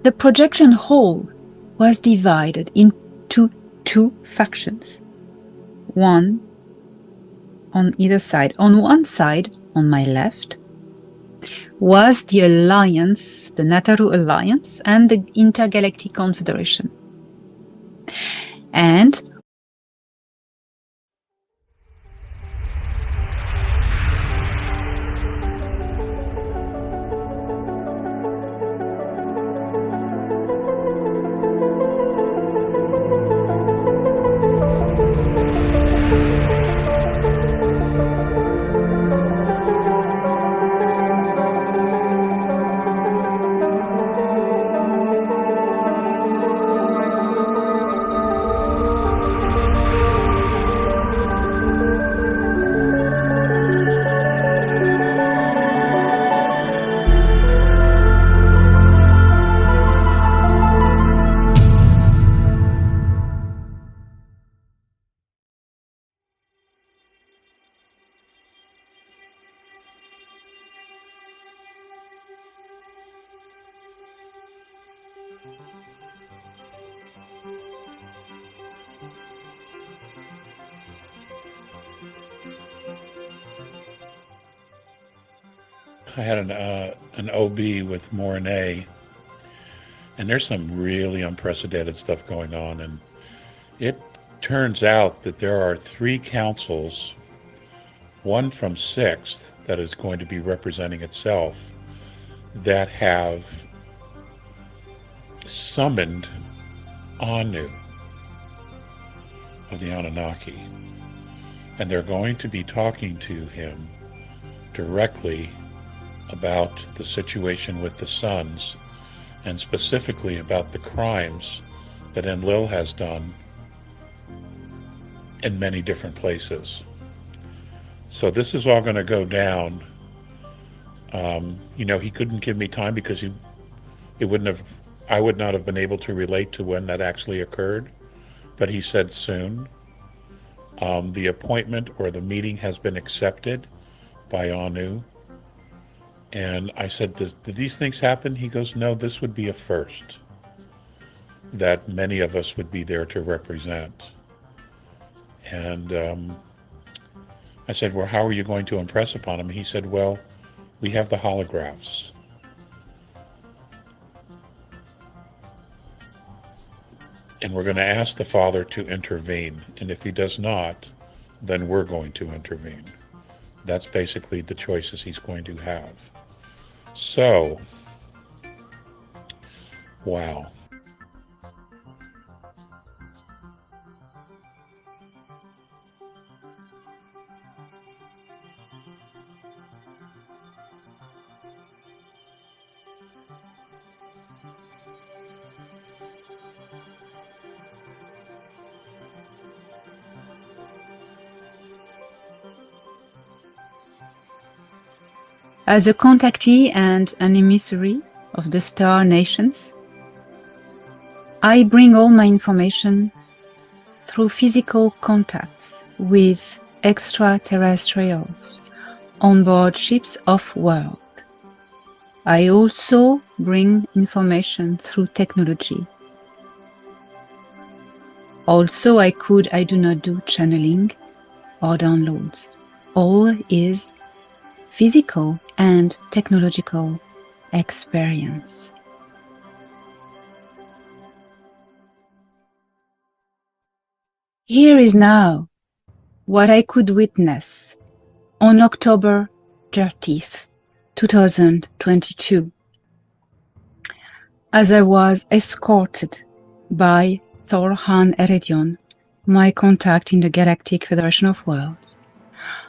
The projection hall was divided into two factions, one on either side. On one side, on my left, was the Alliance, the Nataru Alliance, and the Intergalactic Confederation. And I had an OB with Mornay, and there's some really unprecedented stuff going on. And it turns out that there are 3 councils, one from 6th that is going to be representing itself, that have summoned Anu of the Anunnaki. And they're going to be talking to him directly about the situation with the sons, and specifically about the crimes that Enlil has done in many different places. So this is all going to go down. He couldn't give me time because I would not have been able to relate to when that actually occurred, but he said soon. The appointment or the meeting has been accepted by Anu. And I said, did these things happen? He goes, no, this would be a first that many of us would be there to represent. And I said, well, how are you going to impress upon him? He said, well, we have the holographs. And we're going to ask the Father to intervene. And if he does not, then we're going to intervene. That's basically the choices he's going to have. So, wow. as a contactee and an emissary of the star nations, I bring all my information through physical contacts with extraterrestrials on board ships off-world. I also bring information through technology. Also, I do not do channeling or downloads. All is physical and technological experience. Here is now what I could witness on October 30th, 2022, as I was escorted by Thorhan Eredion, my contact in the Galactic Federation of Worlds,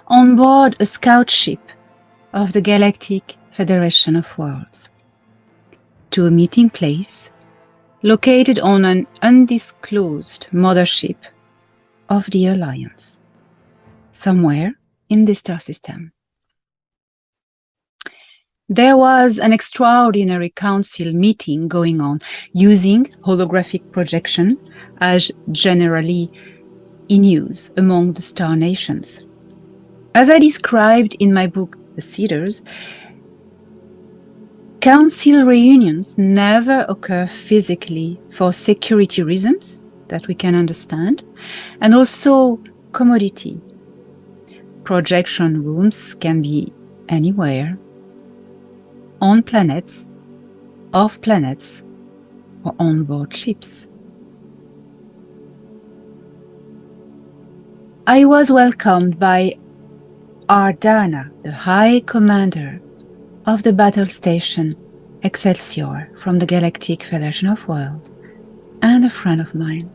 on board a scout ship of the Galactic Federation of Worlds, to a meeting place located on an undisclosed mothership of the Alliance, somewhere in the star system. There was an extraordinary council meeting going on using holographic projection as generally in use among the star nations. As I described in my book, The Cedars, council reunions never occur physically for security reasons that we can understand, and also commodity. Projection rooms can be anywhere, on planets, off planets, or on board ships. I was welcomed by Ardana, the High Commander of the battle station Excelsior from the Galactic Federation of Worlds, and a friend of mine,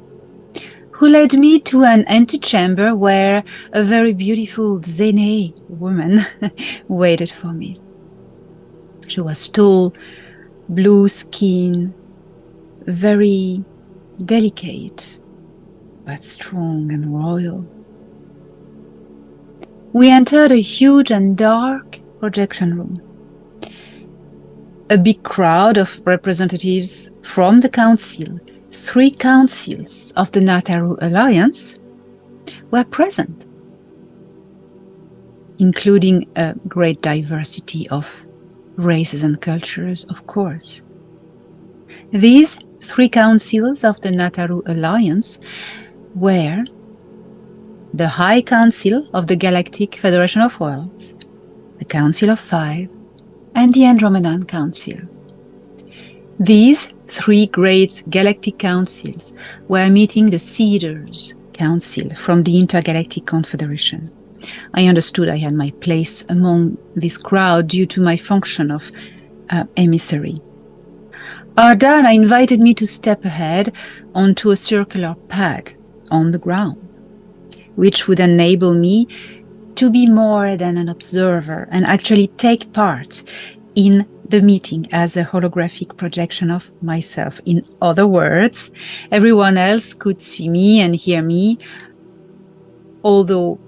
who led me to an antechamber where a very beautiful Zene woman waited for me. She was tall, blue skin, very delicate, but strong and royal. We entered a huge and dark projection room. A big crowd of representatives from the council, 3 councils of the Nataru Alliance, were present, including a great diversity of races and cultures, of course. These 3 councils of the Nataru Alliance were the High Council of the Galactic Federation of Worlds, the Council of 5, and the Andromedan Council. These 3 great galactic councils were meeting the Cedars Council from the Intergalactic Confederation. I understood I had my place among this crowd due to my function of emissary. Ardana invited me to step ahead onto a circular pad on the ground, which would enable me to be more than an observer and actually take part in the meeting as a holographic projection of myself. In other words, everyone else could see me and hear me, although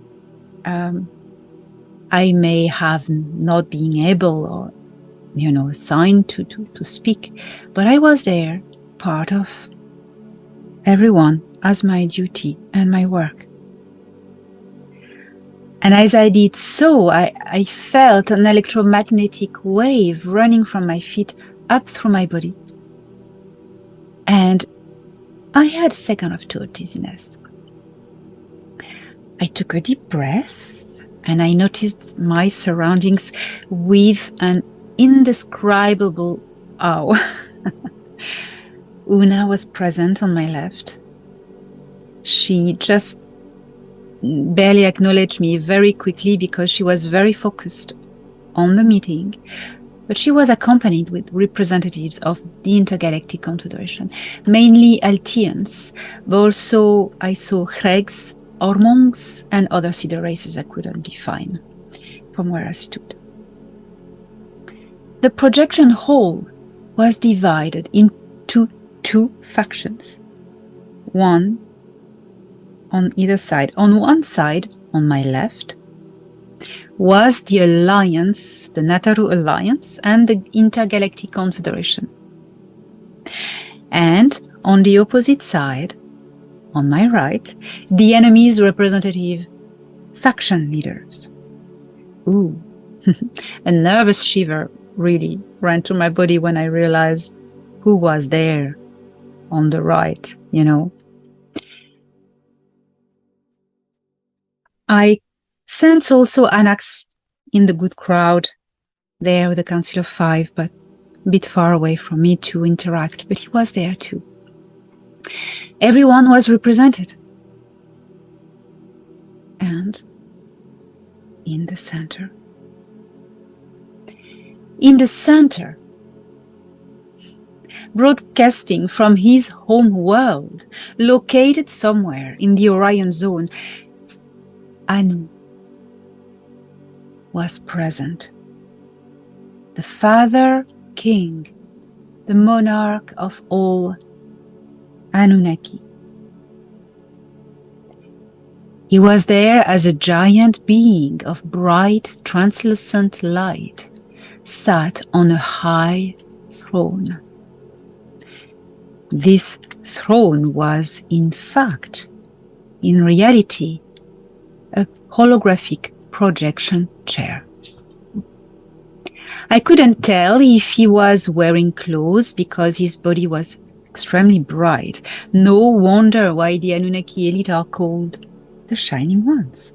I may have not been able or, assigned to speak, but I was there, part of everyone, as my duty and my work. And as I did so, I felt an electromagnetic wave running from my feet up through my body. And I had a second of total dizziness. I took a deep breath and I noticed my surroundings with an indescribable awe. Una was present on my left. She just barely acknowledged me very quickly because she was very focused on the meeting, but she was accompanied with representatives of the Intergalactic Confederation, mainly Altians, but also I saw Hregs, Ormongs, and other Cedar races I couldn't define from where I stood. The projection hall was divided into 2 factions, one on either side. On one side, on my left, was the Alliance, the Nataru Alliance, and the Intergalactic Confederation. And on the opposite side, on my right, the enemy's representative faction leaders. Ooh, a nervous shiver really ran through my body when I realized who was there on the right, I sense also Anax in the good crowd there with the Council of 5, but a bit far away from me to interact, but he was there too. Everyone was represented. And in the center, broadcasting from his home world, located somewhere in the Orion zone, Anu was present. The Father King, the monarch of all Anunnaki. He was there as a giant being of bright, translucent light, sat on a high throne. This throne was, in fact, in reality, a holographic projection chair. I couldn't tell if he was wearing clothes because his body was extremely bright. No wonder why the Anunnaki elite are called the Shining Ones.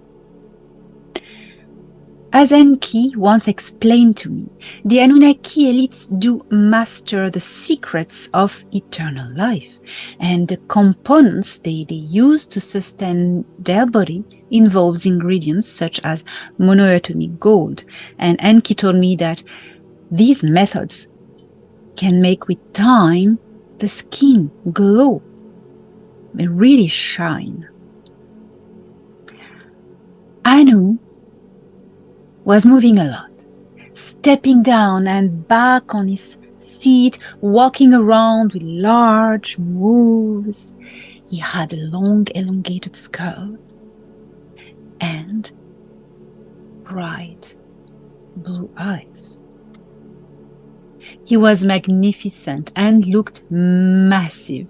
As Enki once explained to me, the Anunnaki elites do master the secrets of eternal life, and the components they use to sustain their body involves ingredients such as monoatomic gold. And Enki told me that these methods can make with time the skin glow, really shine. Anu was moving a lot, stepping down and back on his seat, walking around with large moves. He had a long, elongated skull and bright blue eyes. He was magnificent and looked massive.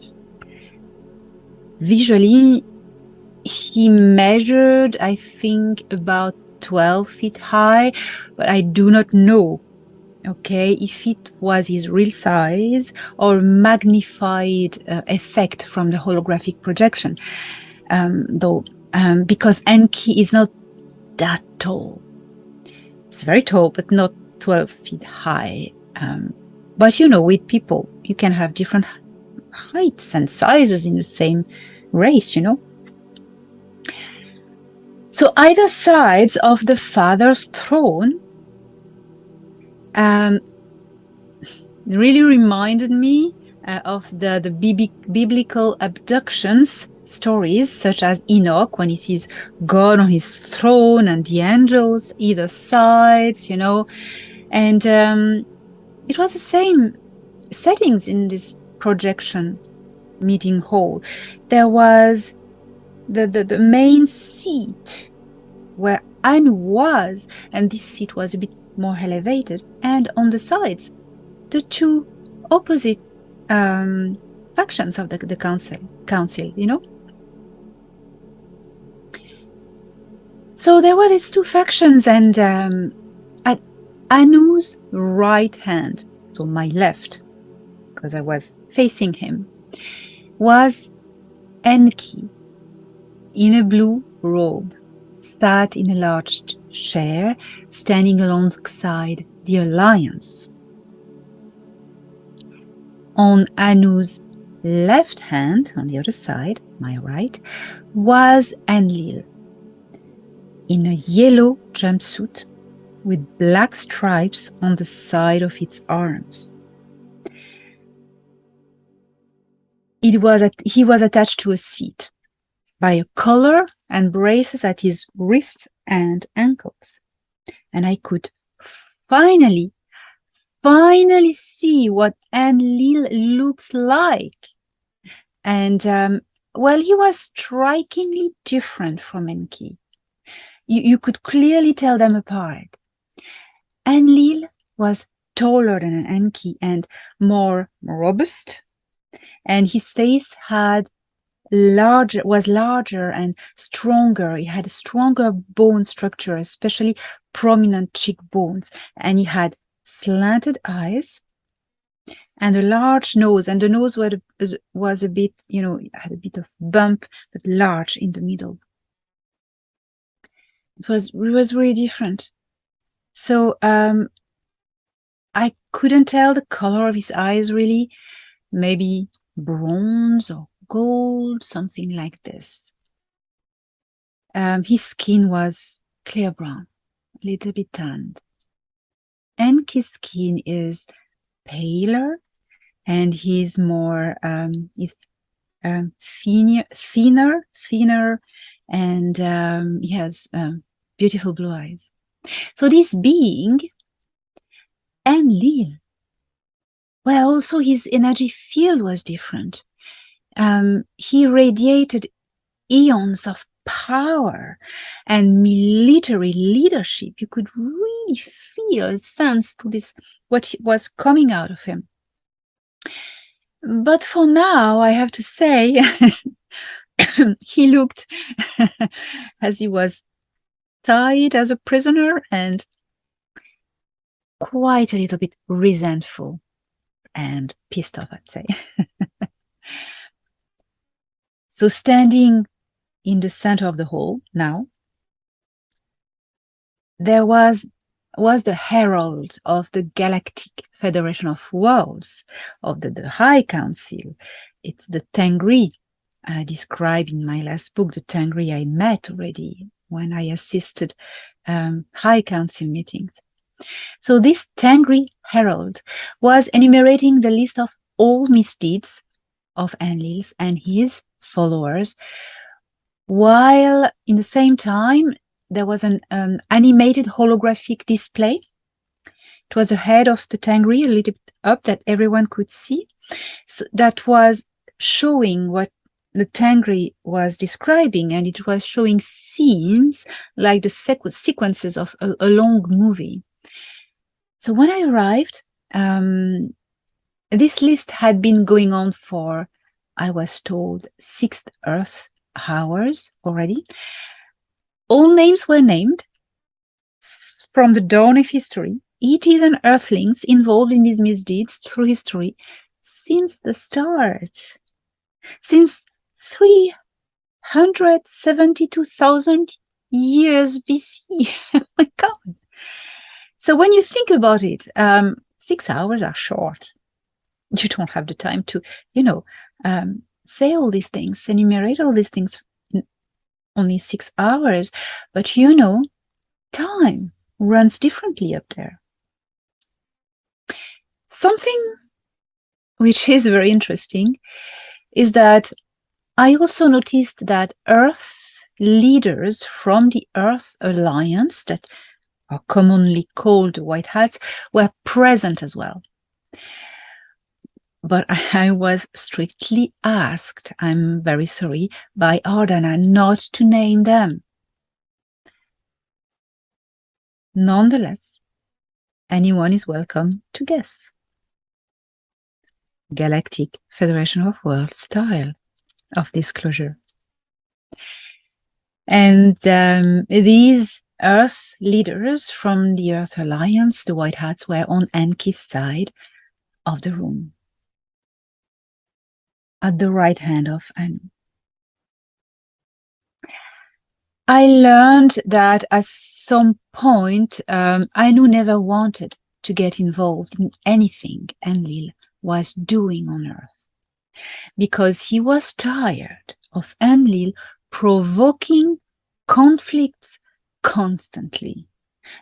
Visually, he measured, I think, about 12 feet high, but I do not know, okay, if it was his real size or magnified effect from the holographic projection, because Enki is not that tall. It's very tall, but not 12 feet high. But you know, with people, you can have different heights and sizes in the same race, you know. So either sides of the father's throne really reminded me of the biblical abductions stories, such as Enoch, when he sees God on his throne and the angels either sides, you know. And it was the same settings in this projection meeting hall. There was the main seat where Anu was, and this seat was a bit more elevated, and on the sides, the two opposite factions of the council, you know. So there were these two factions, and at Anu's right hand, so my left, because I was facing him, was Enki in a blue robe, sat in a large chair, standing alongside the Alliance. On Anu's left hand, on the other side, my right, was Enlil, in a yellow jumpsuit with black stripes on the side of its arms. He was attached to a seat by a collar and braces at his wrists and ankles. And I could finally see what Enlil looks like. And, well, he was strikingly different from Enki. You could clearly tell them apart. Enlil was taller than Enki and more robust, and his face was larger and stronger. He had a stronger bone structure, especially prominent cheekbones, and he had slanted eyes and a large nose, and the nose was a bit, you know, had a bit of bump, but large in the middle. It was really different. So I couldn't tell the color of his eyes really, maybe bronze or gold, something like this. His skin was clear brown, a little bit tanned. Enki's skin is paler, and he's more thinner, and he has beautiful blue eyes. So this being, Enlil, well, also his energy field was different. He radiated eons of power and military leadership. You could really feel, sense to this, what was coming out of him. But for now, I have to say, he looked as he was tied as a prisoner, and quite a little bit resentful and pissed off, I'd say. So standing in the center of the hall now, there was the herald of the Galactic Federation of Worlds, of the High Council. It's the Tengri I described in my last book, the Tengri I met already when I assisted High Council meetings. So this Tengri herald was enumerating the list of all misdeeds of Enlil and his followers, while in the same time there was an animated holographic display. It was ahead of the Tengri, a little bit up, that everyone could see. So that was showing what the Tengri was describing, and it was showing scenes like the sequences of a long movie. So when I arrived, this list had been going on for, I was told, 6 Earth hours already. All names were named from the dawn of history. ETs and Earthlings involved in these misdeeds through history since the start, since 372,000 years BC. Oh my God. So when you think about it, 6 hours are short. You don't have the time to, say all these things, enumerate all these things in only 6 hours. But time runs differently up there. Something which is very interesting is that I also noticed that Earth leaders from the Earth Alliance, that are commonly called White Hats, were present as well. But I was strictly asked, I'm very sorry, by Ardana not to name them. Nonetheless, anyone is welcome to guess. Galactic Federation of Worlds style of disclosure. And these Earth leaders from the Earth Alliance, the White Hats, were on Enki's side of the room, at the right hand of Anu. I learned that at some point, Anu never wanted to get involved in anything Enlil was doing on Earth, because he was tired of Enlil provoking conflicts constantly.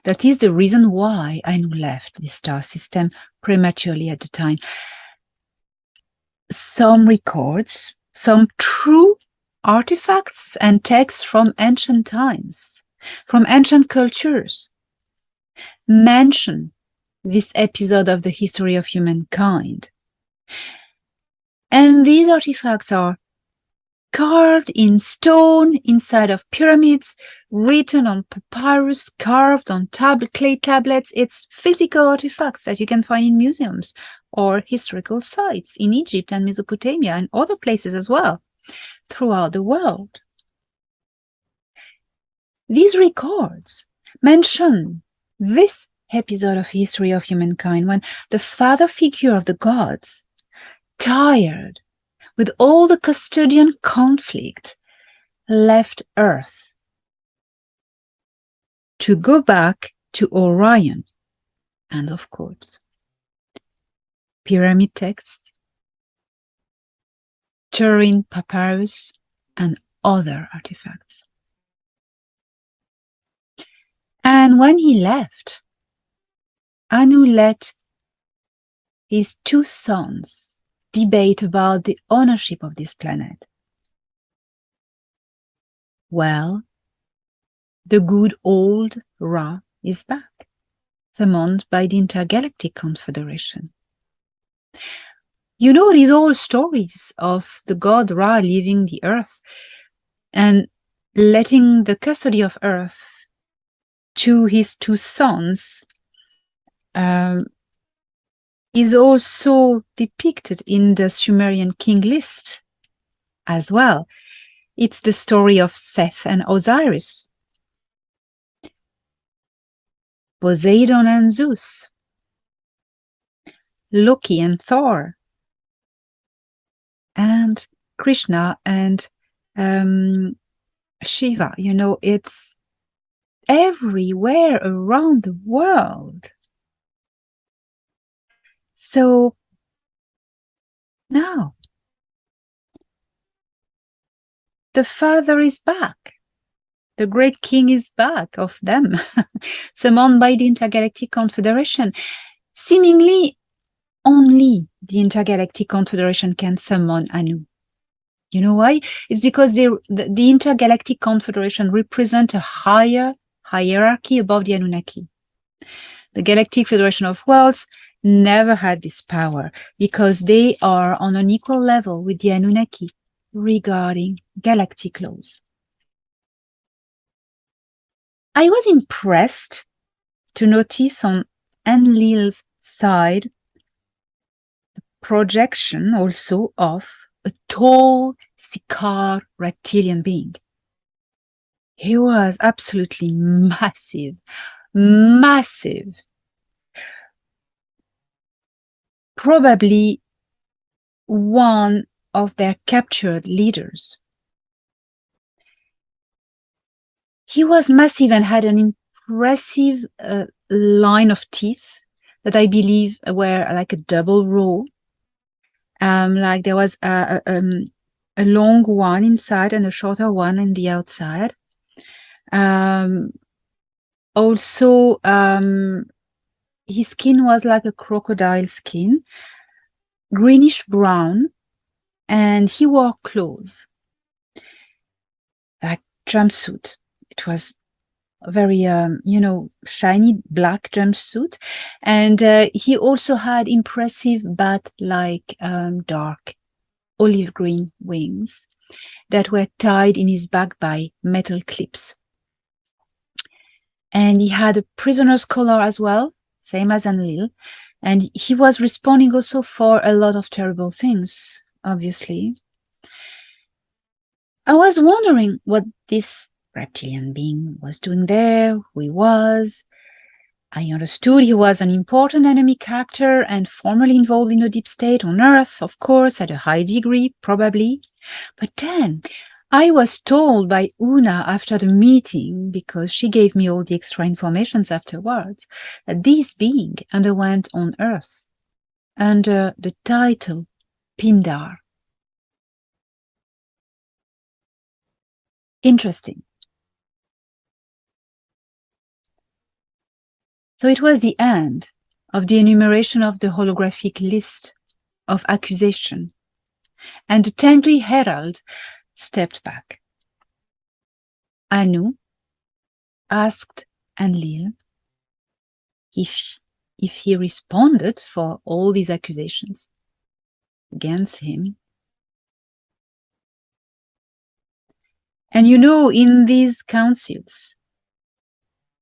That is the reason why Anu left the star system prematurely at the time. Some records, some true artifacts and texts from ancient times, from ancient cultures, mention this episode of the history of humankind. And these artifacts are carved in stone inside of pyramids, written on papyrus, carved on clay tablets. It's physical artifacts that you can find in museums or historical sites in Egypt and Mesopotamia and other places as well throughout the world. These records mention this episode of history of humankind when the father figure of the gods, tired with all the custodian conflict, left Earth to go back to Orion. And of course, pyramid texts, Turin papyrus, and other artifacts. And when he left, Anu let his 2 sons debate about the ownership of this planet. Well, the good old Ra is back, summoned by the Intergalactic Confederation. You know these old stories of the god Ra leaving the Earth and letting the custody of Earth to his 2 sons is also depicted in the Sumerian king list as well. It's the story of Seth and Osiris, Poseidon and Zeus, Loki and Thor, and Krishna and Shiva. It's everywhere around the world. So now the Father is back. The great king is back of them, summoned by the Intergalactic Confederation. Seemingly, only the Intergalactic Confederation can summon Anu. You know why? It's because the Intergalactic Confederation represents a higher hierarchy above the Anunnaki. The Galactic Federation of Worlds never had this power because they are on an equal level with the Anunnaki regarding galactic laws. I was impressed to notice on Enlil's side the projection also of a tall Sikaar reptilian being. He was absolutely massive. Probably one of their captured leaders. He was massive and had an impressive line of teeth that I believe were like a double row. Like there was a long one inside and a shorter one on the outside. Also, his skin was like a crocodile skin, greenish brown, and he wore clothes, like jumpsuit. It was a very, shiny black jumpsuit. And he also had impressive bat-like dark olive green wings that were tied in his back by metal clips. And he had a prisoner's collar as well, same as Enlil. And he was responding also for a lot of terrible things, obviously. I was wondering what this reptilian being was doing there, who he was. I understood he was an important enemy character and formerly involved in the deep state on Earth, of course, at a high degree, probably. But then I was told by Una after the meeting, because she gave me all the extra information afterwards, that this being underwent on Earth under the title Pindar. Interesting. So it was the end of the enumeration of the holographic list of accusation, and the Tengri herald stepped back. Anu asked Enlil if he responded for all these accusations against him. And in these councils,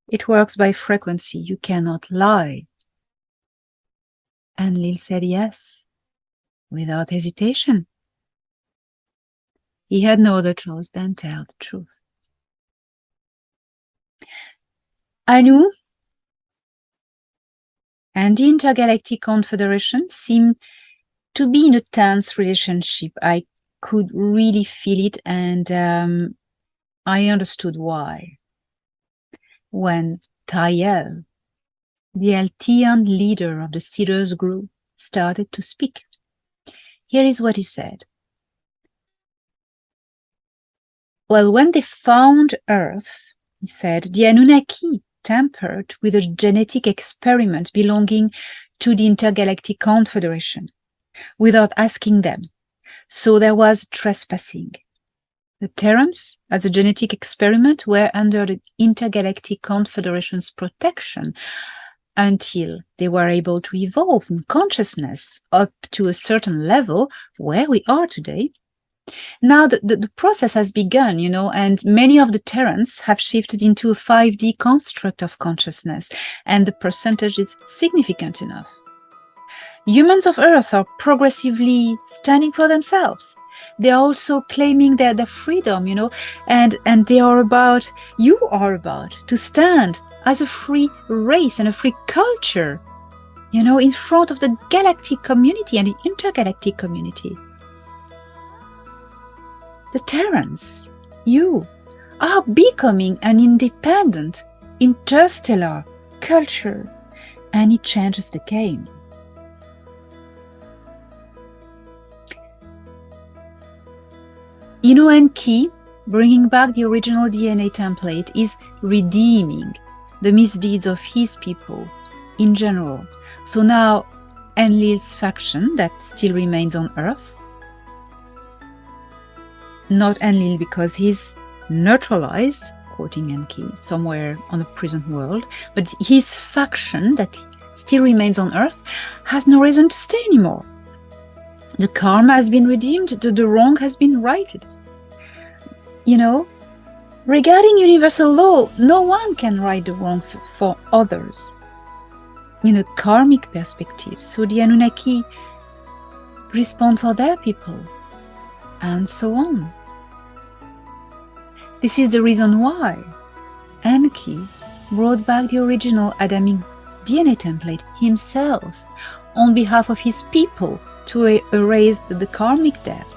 it works by frequency. You cannot lie. Enlil said yes, without hesitation. He had no other choice than tell the truth. Anu and the Intergalactic Confederation seemed to be in a tense relationship. I could really feel it, and I understood why. When Tayel, the Eltian leader of the Seeders group, started to speak. Here is what he said. Well, when they found Earth, he said, the Anunnaki tampered with a genetic experiment belonging to the Intergalactic Confederation without asking them. So there was trespassing. The Terrans, as a genetic experiment, were under the Intergalactic Confederation's protection until they were able to evolve in consciousness up to a certain level where we are today. Now the process has begun, and many of the Terrans have shifted into a 5D construct of consciousness, and the percentage is significant enough. Humans of Earth are progressively standing for themselves. They are also claiming their freedom, and you are about to stand as a free race and a free culture in front of the galactic community and the intergalactic community. The Terrans, you, are becoming an independent, interstellar culture, and it changes the game. Enki, bringing back the original DNA template, is redeeming the misdeeds of his people in general. So now Enlil's faction that still remains on Earth, not Enlil because he's neutralized, quoting Enki, somewhere on the present world, but his faction that still remains on Earth has no reason to stay anymore. The karma has been redeemed, the wrong has been righted. Regarding universal law, no one can right the wrongs for others in a karmic perspective. So the Anunnaki respond for their people, and so on. This is the reason why Enki brought back the original Adamic DNA template himself on behalf of his people to erase the karmic debt.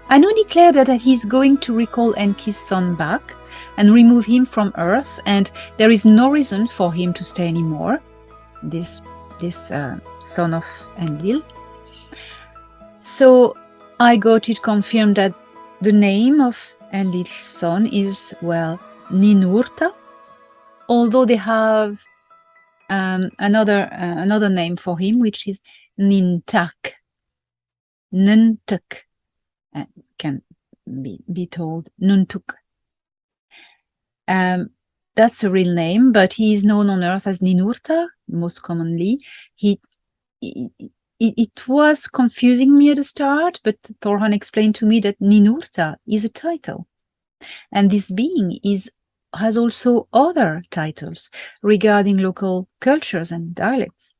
Anu declared that he's going to recall Enki's son back and remove him from Earth, and there is no reason for him to stay anymore, this son of Enlil. So I got it confirmed that the name of Enlil's son is, Ninurta, although they have another name for him, which is Nintak. Nuntuk can be told Nuntuk. That's a real name, but he is known on Earth as Ninurta, most commonly. It was confusing me at the start, but Thorhan explained to me that Ninurta is a title. And this being has also other titles regarding local cultures and dialects.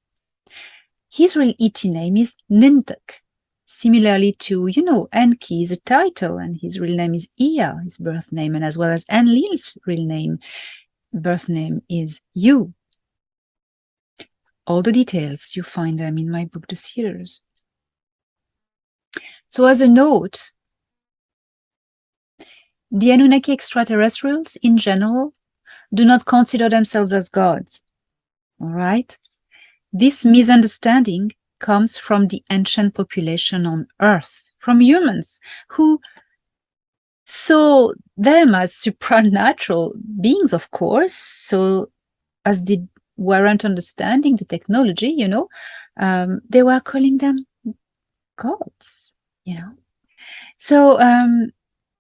His real Iti name is Nintuk. Similarly to, Enki is a title, and his real name is Ea, his birth name, and as well as Enlil's real name, birth name is Yu. All the details, you find them in my book, The Sealers. So as a note, the Anunnaki extraterrestrials in general do not consider themselves as gods. All right? This misunderstanding comes from the ancient population on Earth, from humans who saw them as supernatural beings, of course, so as they weren't understanding the technology, they were calling them gods, So,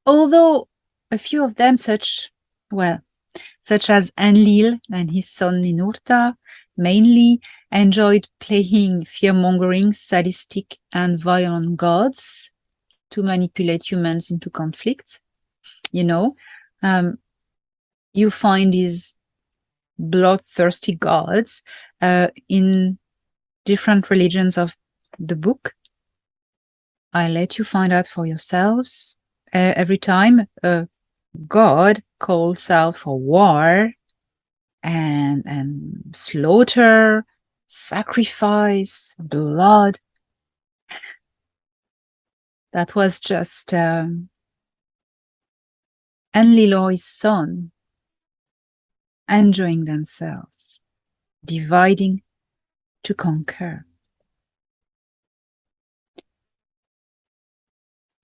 although a few of them, such as Enlil and his son Ninurta, mainly enjoyed playing fear-mongering, sadistic, and violent gods to manipulate humans into conflict. You find these bloodthirsty gods in different religions of the book. I let you find out for yourselves. Every time a god calls out for war and slaughter, sacrifice, blood, that was just Enlil's son enjoying themselves, dividing to conquer.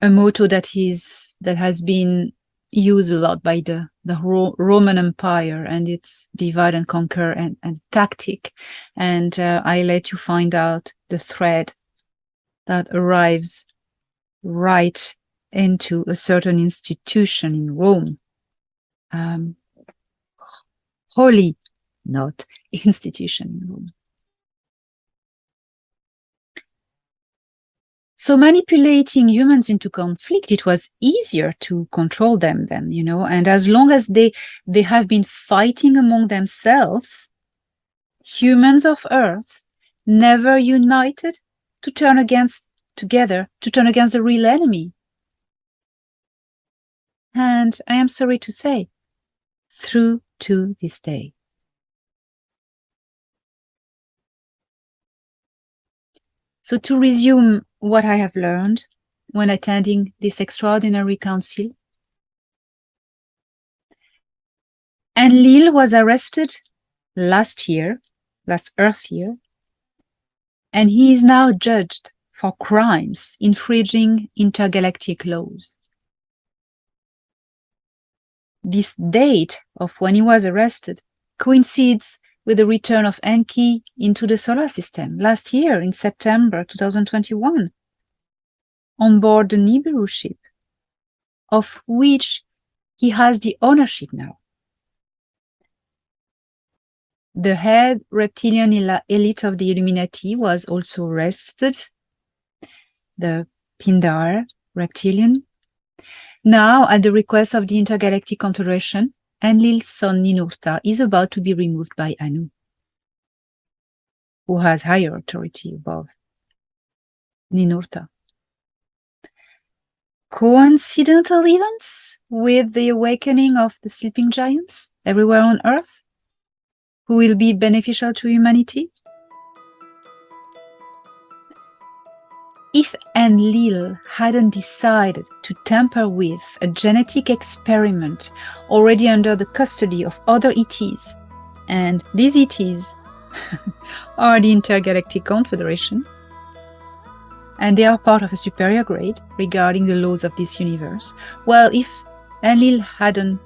A motto that has been used a lot by the Roman Empire and its divide and conquer and tactic. And I let you find out the thread that arrives right into a certain institution in Rome. Holy, not institution in Rome. So manipulating humans into conflict, it was easier to control them then, and as long as they have been fighting among themselves, humans of Earth never united to turn against the real enemy. And I am sorry to say, through to this day. So to resume what I have learned when attending this extraordinary council, Enlil was arrested last Earth year, and he is now judged for crimes infringing intergalactic laws. This date of when he was arrested coincides with the return of Enki into the solar system last year in September 2021 on board the Nibiru ship, of which he has the ownership now. The head reptilian elite of the Illuminati was also arrested, the Pindar reptilian. Now, at the request of the Intergalactic Confederation, Enlil's son Ninurta is about to be removed by Anu, who has higher authority above Ninurta. Coincidental events with the awakening of the sleeping giants everywhere on Earth, who will be beneficial to humanity? If Enlil hadn't decided to tamper with a genetic experiment already under the custody of other ETs, and these ETs are the Intergalactic Confederation, and they are part of a superior grade regarding the laws of this universe, well, if Enlil hadn't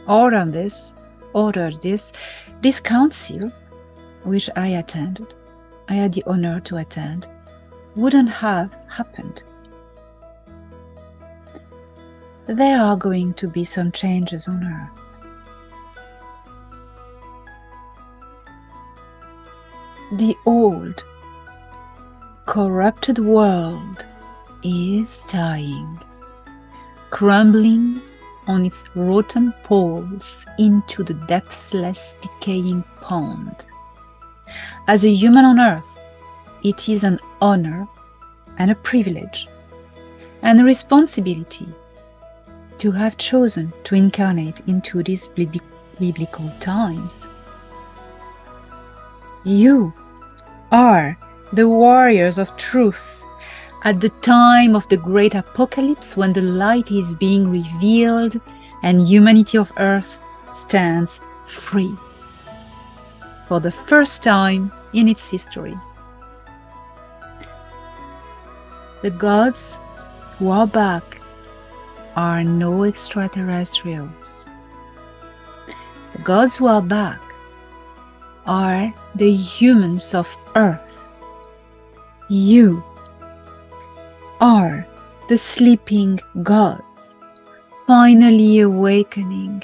ordered this council, which I attended, I had the honor to attend, wouldn't have happened. There are going to be some changes on Earth. The old, corrupted world is dying, crumbling on its rotten poles into the depthless, decaying pond. As a human on Earth, it is an honor and a privilege and a responsibility to have chosen to incarnate into these biblical times. You are the warriors of truth at the time of the great apocalypse, when the light is being revealed and humanity of Earth stands free for the first time in its history. The gods who are back are no extraterrestrials. The gods who are back are the humans of Earth. You are the sleeping gods, finally awakening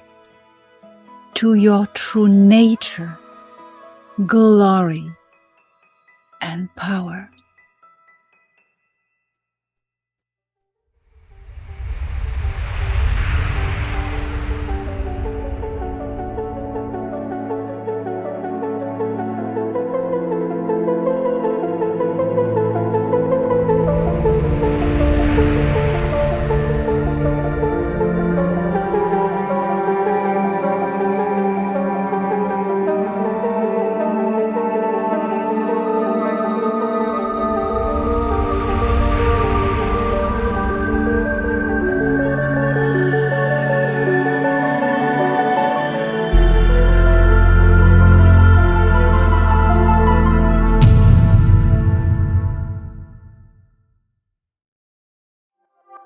to your true nature, glory, and power.